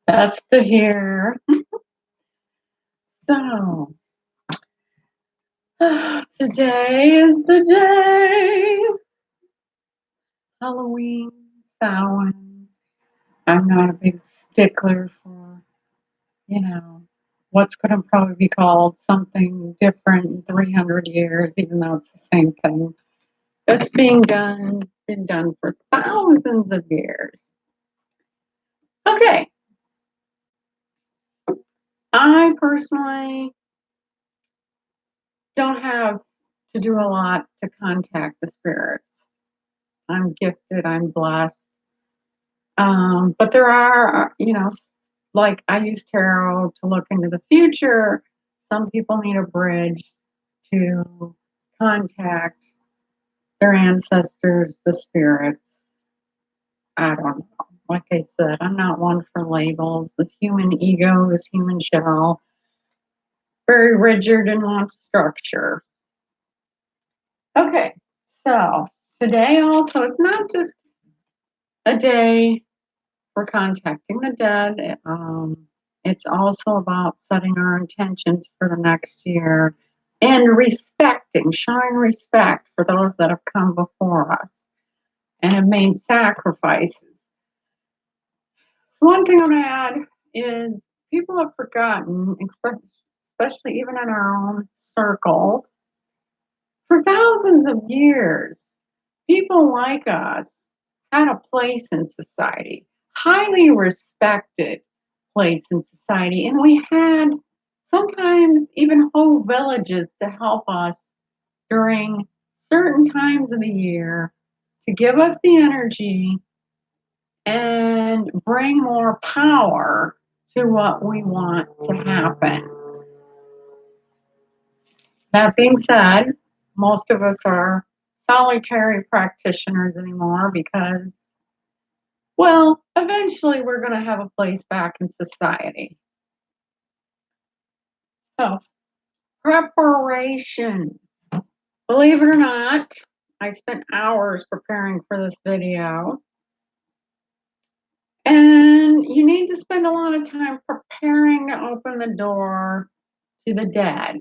That's to hear. So, today is the day. Halloween, Samhain. I'm not a big stickler for, you know, what's going to probably be called something different in 300 years, even though it's the same thing. That's been done for thousands of years. Okay, I personally don't have to do a lot to contact the spirits. I'm gifted, I'm blessed. But there are, like I use tarot to look into the future. Some people need a bridge to contact their ancestors, the spirits. I don't know. Like I said, I'm not one for labels. This human ego, this human shell, very rigid and wants structure. Okay, so today also, it's not just a day for contacting the dead. It's also about setting our intentions for the next year and showing respect for those that have come before us and have made sacrifices. One thing I'm going to add is people have forgotten, especially even in our own circles, for thousands of years, people like us had a place in society, highly respected place in society, and we had sometimes even whole villages to help us during certain times of the year to give us the energy and bring more power to what we want to happen. That being said, most of us are solitary practitioners anymore because, well, eventually we're going to have a place back in society. So, preparation. Believe it or not, I spent hours preparing for this video. And you need to spend a lot of time preparing to open the door to the dead.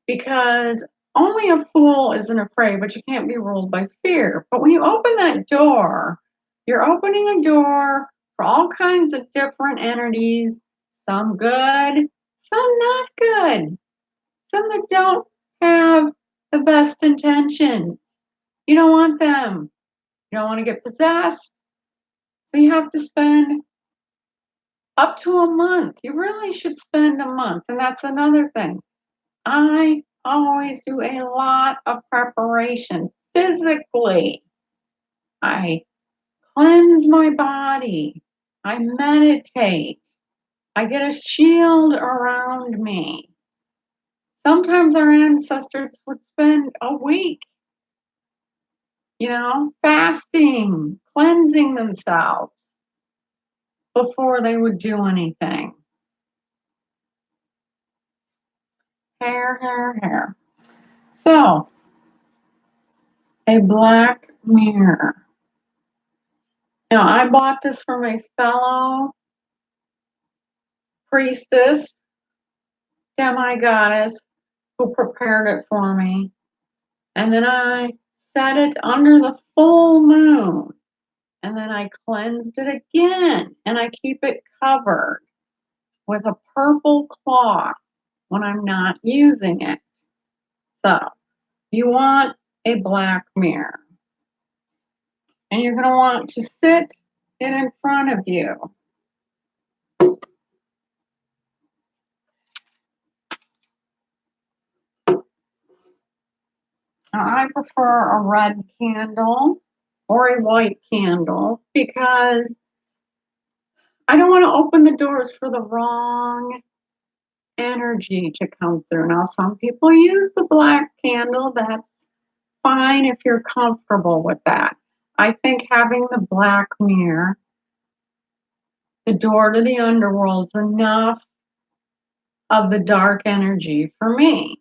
Because only a fool isn't afraid, but you can't be ruled by fear. But when you open that door, you're opening a door for all kinds of different enities, some good, some not good, some that don't have the best intentions. You don't want them. You don't want to get possessed. So you have to spend up to a month. You really should spend a month. And that's another thing. I always do a lot of preparation physically. I cleanse my body. I meditate. I get a shield around me. Sometimes our ancestors would spend a week, fasting, cleansing themselves before they would do anything. Hair. So, a black mirror. Now, I bought this from a fellow priestess, demi-goddess, who prepared it for me. And then I set it under the full moon. And then I cleansed it again. And I keep it covered with a purple cloth when I'm not using it. So, you want a black mirror. And you're going to want to sit it in front of you. Now, I prefer a red candle or a white candle because I don't want to open the doors for the wrong energy to come through. Now, some people use the black candle. That's fine if you're comfortable with that. I think having the black mirror, the door to the underworld's enough of the dark energy for me.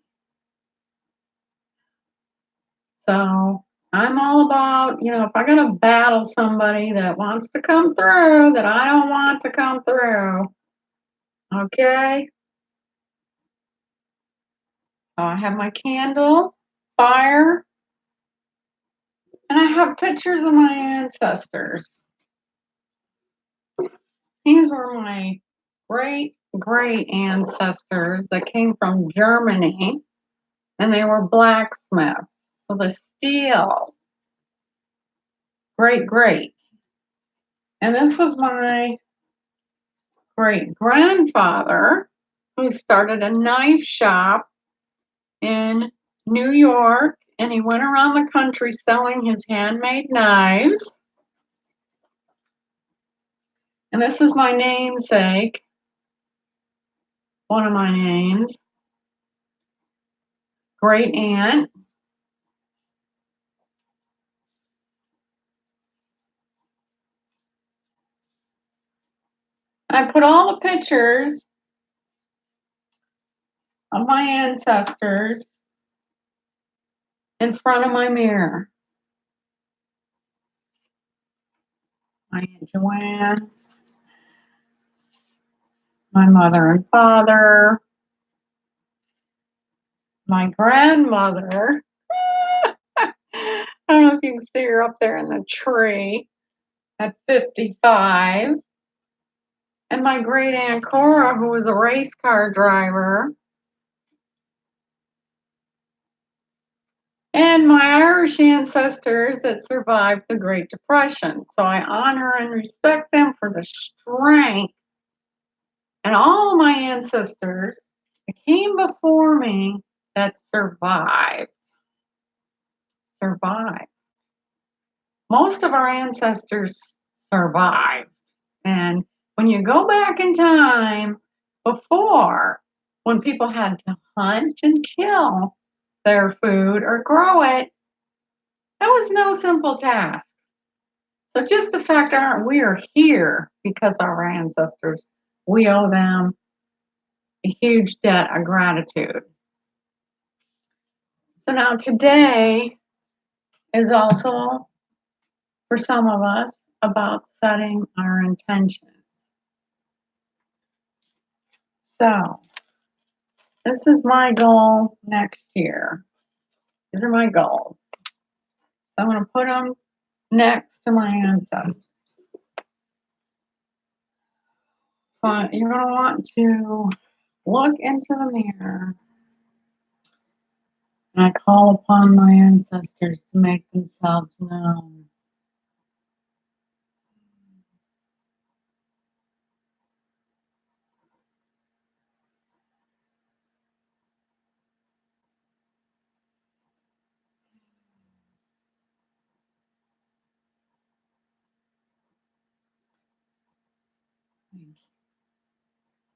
So I'm all about, if I gotta battle somebody that wants to come through, that I don't want to come through, okay? I have my candle, fire, and I have pictures of my ancestors. These were my great great ancestors that came from Germany, and they were blacksmiths. So the steel, great great. And this was my great grandfather who started a knife shop in New York, and he went around the country selling his handmade knives. And this is my namesake, one of my names, great aunt. And I put all the pictures of my ancestors in front of my mirror. My Aunt Joanne, my mother and father, my grandmother. I don't know if you can see her up there in the tree at 55. And my great aunt Cora, who was a race car driver. And my Irish ancestors that survived the Great Depression. So I honor and respect them for the strength, and all of my ancestors that came before me that survived. Most of our ancestors survived. And when you go back in time, before, when people had to hunt and kill their food or grow it, that was no simple task. So just the fact that we are here because of our ancestors, we owe them a huge debt of gratitude. So now today is also, for some of us, about setting our intentions. So this is my goal next year. These are my goals. So I'm going to put them next to my ancestors. So you're going to want to look into the mirror, and I call upon my ancestors to make themselves known.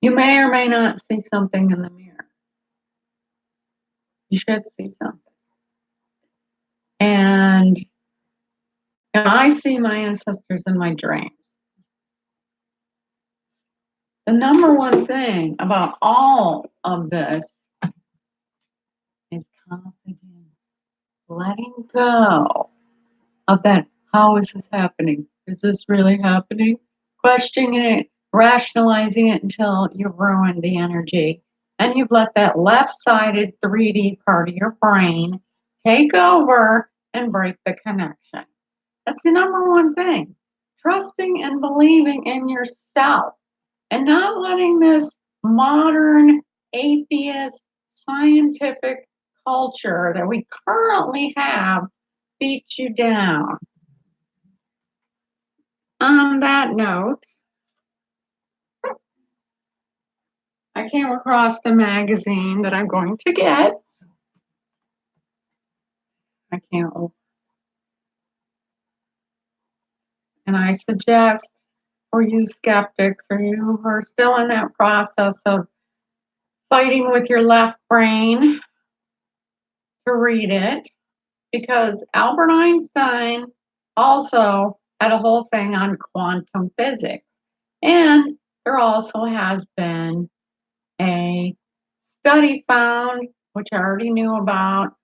You may or may not see something in the mirror. You should see something. And I see my ancestors in my dreams. The number one thing about all of this is confidence. Letting go of that. How is this happening? Is this really happening? Questioning it, rationalizing it until you've ruined the energy. And you've let that left sided 3D part of your brain take over and break the connection. That's the number one thing. Trusting and believing in yourself and not letting this modern atheist scientific culture that we currently have beat you down. On that note, I came across a magazine that I'm going to get. I can't, and I suggest for you skeptics or you who are still in that process of fighting with your left brain to read it, because Albert Einstein also had a whole thing on quantum physics. And there also has been a study found, which I already knew about,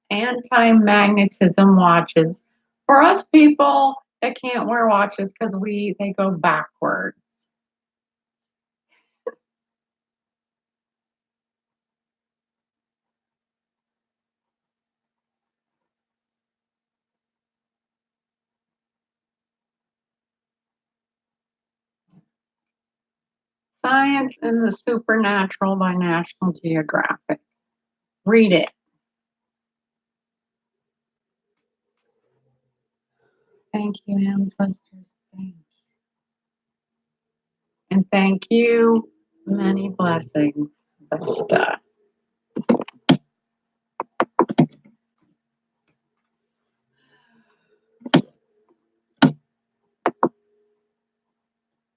anti-magnetism watches for us people that can't wear watches because they go backwards. Science and the Supernatural by National Geographic. Read it. Thank you, ancestors. Thank you. And thank you. Many blessings, Vesta.